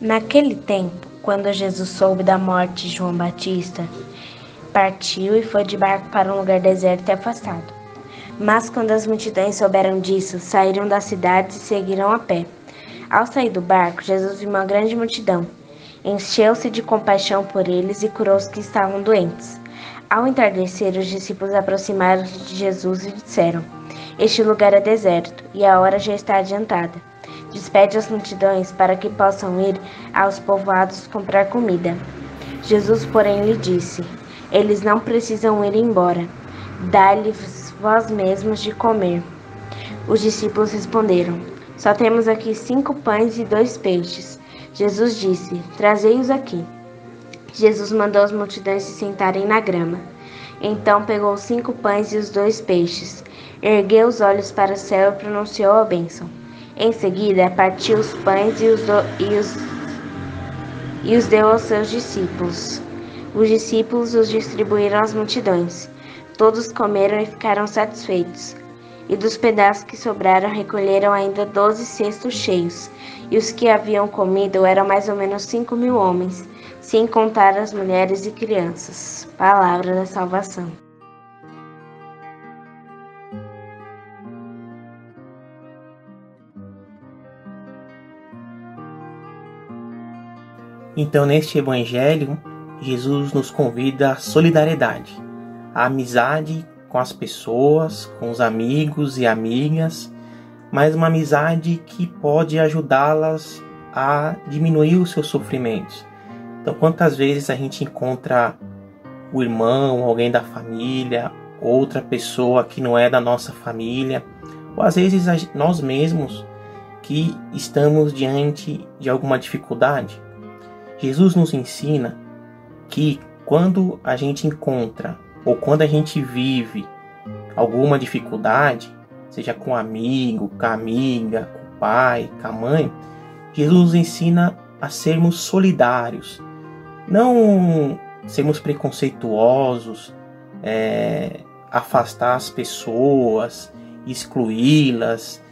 Naquele tempo, quando Jesus soube da morte de João Batista, partiu e foi de barco para um lugar deserto e afastado. Mas quando as multidões souberam disso, saíram das cidades e seguiram a pé. Ao sair do barco, Jesus viu uma grande multidão. Encheu-se de compaixão por eles e curou os que estavam doentes. Ao entardecer, os discípulos aproximaram-se de Jesus e disseram: Este lugar é deserto, e a hora já está adiantada. Despede as multidões para que possam ir aos povoados comprar comida. Jesus, porém, lhe disse: Eles não precisam ir embora. Dai-lhes vós mesmos de comer. Os discípulos responderam: Só temos aqui 5 pães e 2 peixes. Jesus disse: Trazei-os aqui. Jesus mandou as multidões se sentarem na grama. Então pegou os 5 pães e os 2 peixes, ergueu os olhos para o céu e pronunciou a bênção. Em seguida, partiu os pães e os deu aos seus discípulos. Os discípulos os distribuíram às multidões. Todos comeram e ficaram satisfeitos. E dos pedaços que sobraram, recolheram ainda 12 cestos cheios. E os que haviam comido eram mais ou menos 5.000 homens, sem contar as mulheres e crianças. Palavra da salvação. Então, neste evangelho, Jesus nos convida à solidariedade, à amizade com as pessoas, com os amigos e amigas, mas uma amizade que pode ajudá-las a diminuir os seus sofrimentos. Então, quantas vezes a gente encontra o irmão, alguém da família, outra pessoa que não é da nossa família, ou às vezes nós mesmos que estamos diante de alguma dificuldade. Jesus nos ensina que quando a gente encontra ou quando a gente vive alguma dificuldade, seja com um amigo, com a amiga, com o pai, com a mãe, Jesus nos ensina a sermos solidários, não sermos preconceituosos, afastar as pessoas, excluí-las,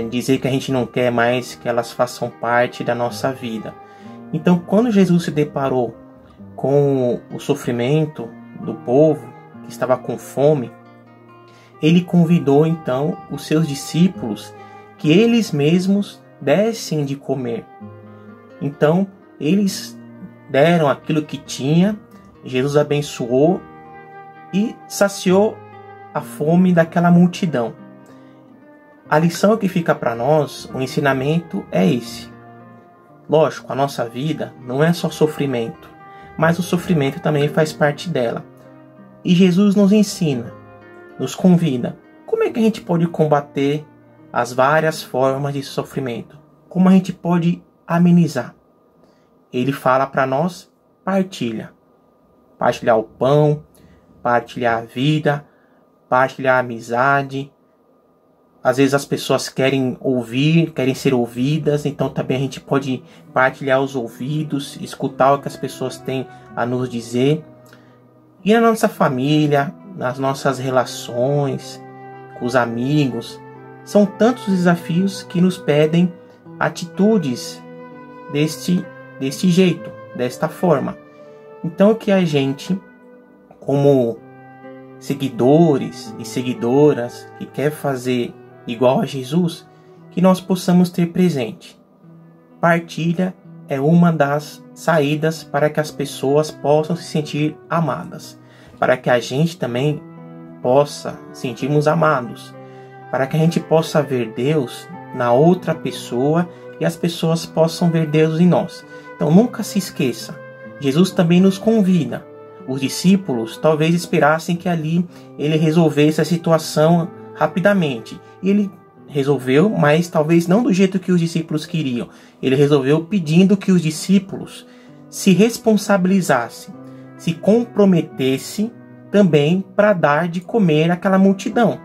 dizer que a gente não quer mais que elas façam parte da nossa vida. Então, quando Jesus se deparou com o sofrimento do povo que estava com fome, ele convidou então os seus discípulos que eles mesmos dessem de comer. Então, eles deram aquilo que tinha, Jesus abençoou e saciou a fome daquela multidão. A lição que fica para nós, o ensinamento é esse. Lógico, a nossa vida não é só sofrimento, mas o sofrimento também faz parte dela. E Jesus nos ensina, nos convida, como é que a gente pode combater as várias formas de sofrimento? Como a gente pode amenizar? Ele fala para nós, partilhar o pão, partilhar a vida, partilhar a amizade. Às vezes as pessoas querem ouvir, querem ser ouvidas, então também a gente pode partilhar os ouvidos, escutar o que as pessoas têm a nos dizer. E na nossa família, nas nossas relações, com os amigos, são tantos desafios que nos pedem atitudes deste jeito, desta forma. Então que a gente, como seguidores e seguidoras que quer fazer igual a Jesus, que nós possamos ter presente. Partilha é uma das saídas para que as pessoas possam se sentir amadas, para que a gente também possa sentirmos amados, para que a gente possa ver Deus na outra pessoa e as pessoas possam ver Deus em nós. Então nunca se esqueça, Jesus também nos convida. Os discípulos talvez esperassem que ali ele resolvesse a situação rapidamente. E ele resolveu, mas talvez não do jeito que os discípulos queriam. Ele resolveu pedindo que os discípulos se responsabilizassem, se comprometessem também para dar de comer àquela multidão.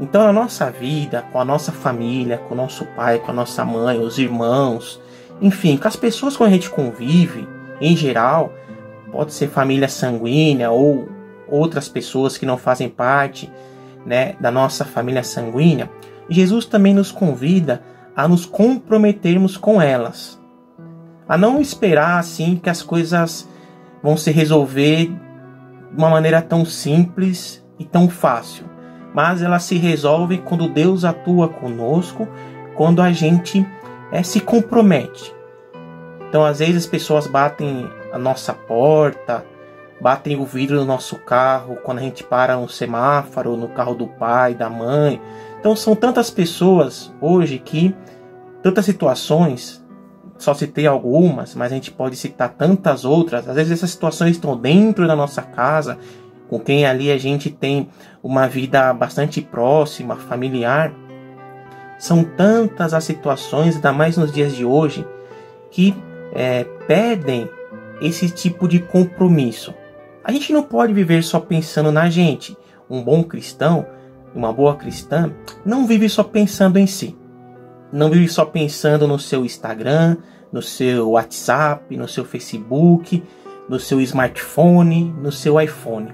Então, na nossa vida, com a nossa família, com o nosso pai, com a nossa mãe, os irmãos, enfim, com as pessoas com a gente convive, em geral, pode ser família sanguínea ou outras pessoas que não fazem parte, da nossa família sanguínea, Jesus também nos convida a nos comprometermos com elas, a não esperar assim que as coisas vão se resolver de uma maneira tão simples e tão fácil, mas elas se resolvem quando Deus atua conosco, quando a gente se compromete. Então, às vezes as pessoas batem a nossa porta, batem o vidro do nosso carro quando a gente para no semáforo, no carro do pai, da mãe. Então, são tantas pessoas hoje que, tantas situações, só citei algumas, mas a gente pode citar tantas outras. Às vezes essas situações estão dentro da nossa casa, com quem ali a gente tem uma vida bastante próxima, familiar. São tantas as situações, ainda mais nos dias de hoje, que pedem esse tipo de compromisso. A gente não pode viver só pensando na gente. Um bom cristão, uma boa cristã, não vive só pensando em si. Não vive só pensando no seu Instagram, no seu WhatsApp, no seu Facebook, no seu smartphone, no seu iPhone.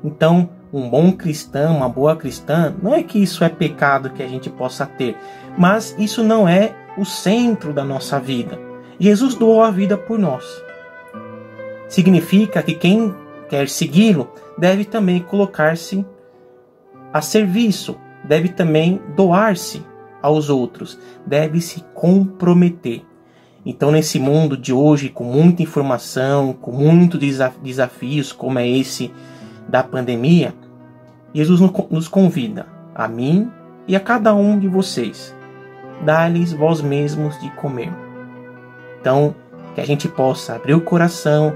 Então, um bom cristão, uma boa cristã, não é que isso é pecado que a gente possa ter, mas isso não é o centro da nossa vida. Jesus doou a vida por nós. Significa que quem quer segui-lo deve também colocar-se a serviço, deve também doar-se aos outros, deve se comprometer. Então, nesse mundo de hoje, com muita informação, com muitos desafios, como é esse da pandemia, Jesus nos convida, a mim e a cada um de vocês, dá-lhes vós mesmos de comer. Então, que a gente possa abrir o coração,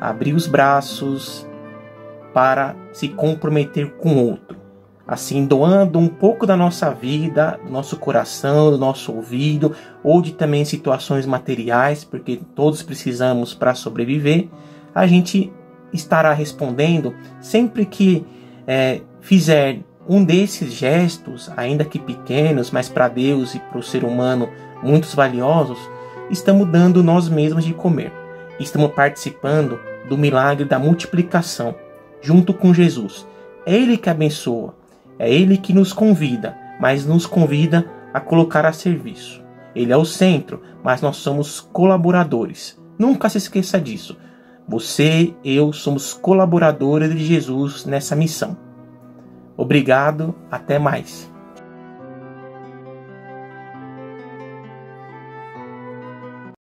abrir os braços para se comprometer com o outro. Assim, doando um pouco da nossa vida, do nosso coração, do nosso ouvido, ou de também situações materiais, porque todos precisamos para sobreviver, a gente estará respondendo sempre que fizer um desses gestos, ainda que pequenos, mas para Deus e para o ser humano muitos valiosos, estamos dando nós mesmos de comer. Estamos participando do milagre da multiplicação, junto com Jesus. É Ele que abençoa. É Ele que nos convida, mas nos convida a colocar a serviço. Ele é o centro, mas nós somos colaboradores. Nunca se esqueça disso. Você, eu, somos colaboradores de Jesus nessa missão. Obrigado, até mais.